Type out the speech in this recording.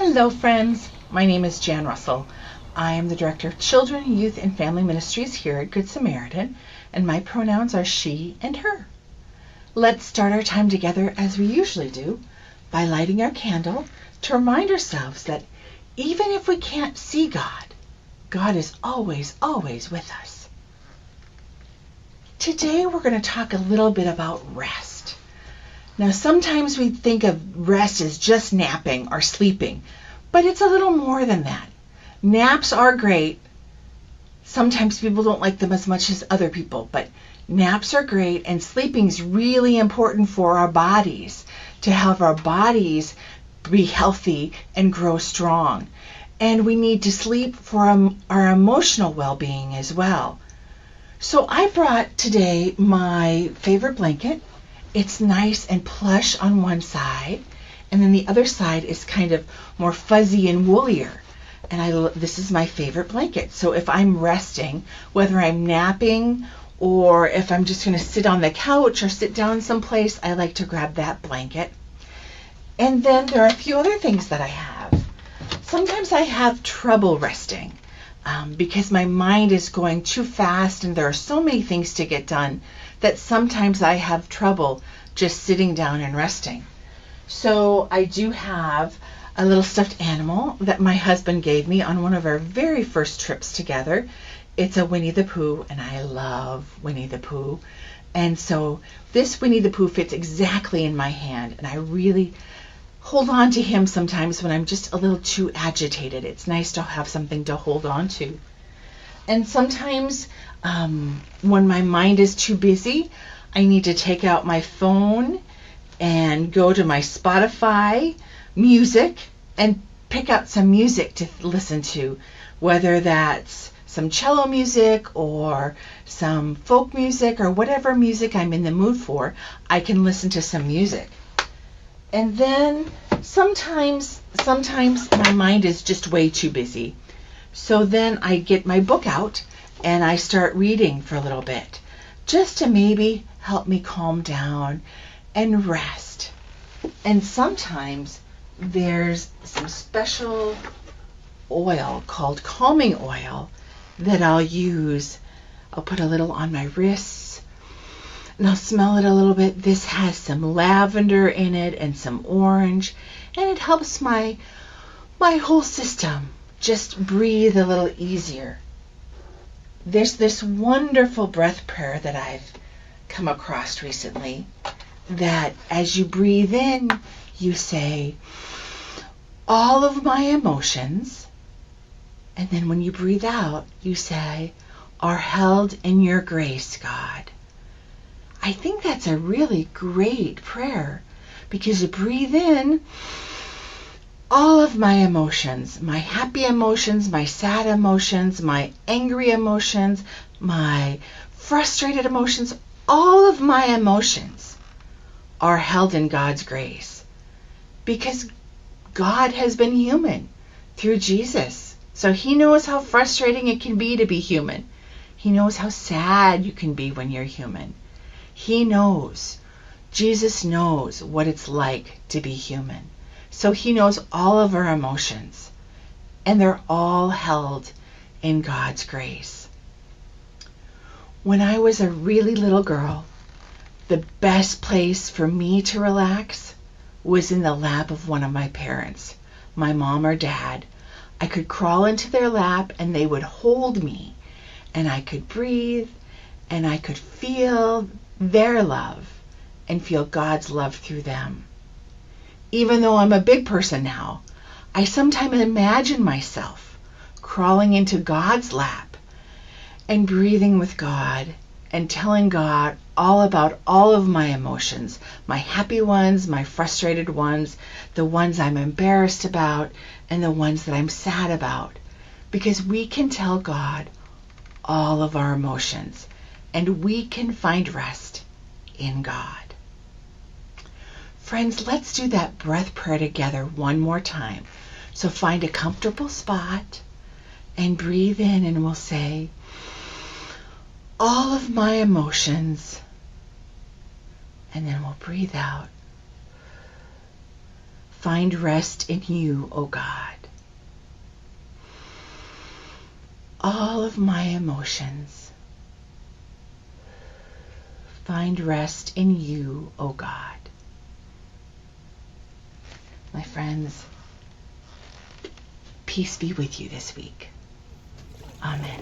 Hello, friends. My name is Jan Russell. I am the Director of Children, Youth, and Family Ministries here at Good Samaritan, and my pronouns are she and her. Let's start our time together as we usually do by lighting our candle to remind ourselves that even if we can't see God, God is always, always with us. Today we're going to talk a little bit about rest. Now, sometimes we think of rest as just napping or sleeping, but it's a little more than that. Naps are great. Sometimes people don't like them as much as other people, but naps are great, and sleeping is really important for our bodies, to have our bodies be healthy and grow strong. And we need to sleep for our emotional well-being as well. So I brought today my favorite blanket. It's nice and plush on one side, and then the other side is kind of more fuzzy and woolier. And this is my favorite blanket. So if I'm resting, whether I'm napping or if I'm just going to sit on the couch or sit down someplace, I like to grab that blanket. And then there are a few other things that I have. Sometimes I have trouble resting because my mind is going too fast and there are so many things to get done that sometimes I have trouble just sitting down and resting. So I do have a little stuffed animal that my husband gave me on one of our very first trips together. It's a Winnie the Pooh, and I love Winnie the Pooh. And so this Winnie the Pooh fits exactly in my hand, and I really hold on to him sometimes when I'm just a little too agitated. It's nice to have something to hold on to. And sometimes when my mind is too busy, I need to take out my phone and go to my Spotify music and pick out some music to listen to, whether that's some cello music or some folk music or whatever music I'm in the mood for. I can listen to some music. And then sometimes my mind is just way too busy. So then I get my book out and I start reading for a little bit, just to maybe help me calm down and rest. And sometimes there's some special oil called calming oil that I'll use. I'll put a little on my wrists and I'll smell it a little bit. This has some lavender in it and some orange, and it helps my whole system just breathe a little easier. There's this wonderful breath prayer that I've come across recently, that as you breathe in, you say, all of my emotions, and then when you breathe out, you say, are held in your grace, God. I think that's a really great prayer, because you breathe in, all of my emotions, my happy emotions, my sad emotions, my angry emotions, my frustrated emotions, all of my emotions are held in God's grace, because God has been human through Jesus. So he knows how frustrating it can be to be human. He knows how sad you can be when you're human. He knows. Jesus knows what it's like to be human. So he knows all of our emotions, and they're all held in God's grace. When I was a really little girl, the best place for me to relax was in the lap of one of my parents, my mom or dad. I could crawl into their lap and they would hold me, and I could breathe and I could feel their love and feel God's love through them. Even though I'm a big person now, I sometimes imagine myself crawling into God's lap and breathing with God and telling God all about all of my emotions, my happy ones, my frustrated ones, the ones I'm embarrassed about, and the ones that I'm sad about. Because we can tell God all of our emotions, and we can find rest in God. Friends, let's do that breath prayer together one more time. So find a comfortable spot and breathe in, and we'll say, all of my emotions, and then we'll breathe out. find rest in you, O God. All of my emotions find rest in you, O God. My friends, peace be with you this week. Amen.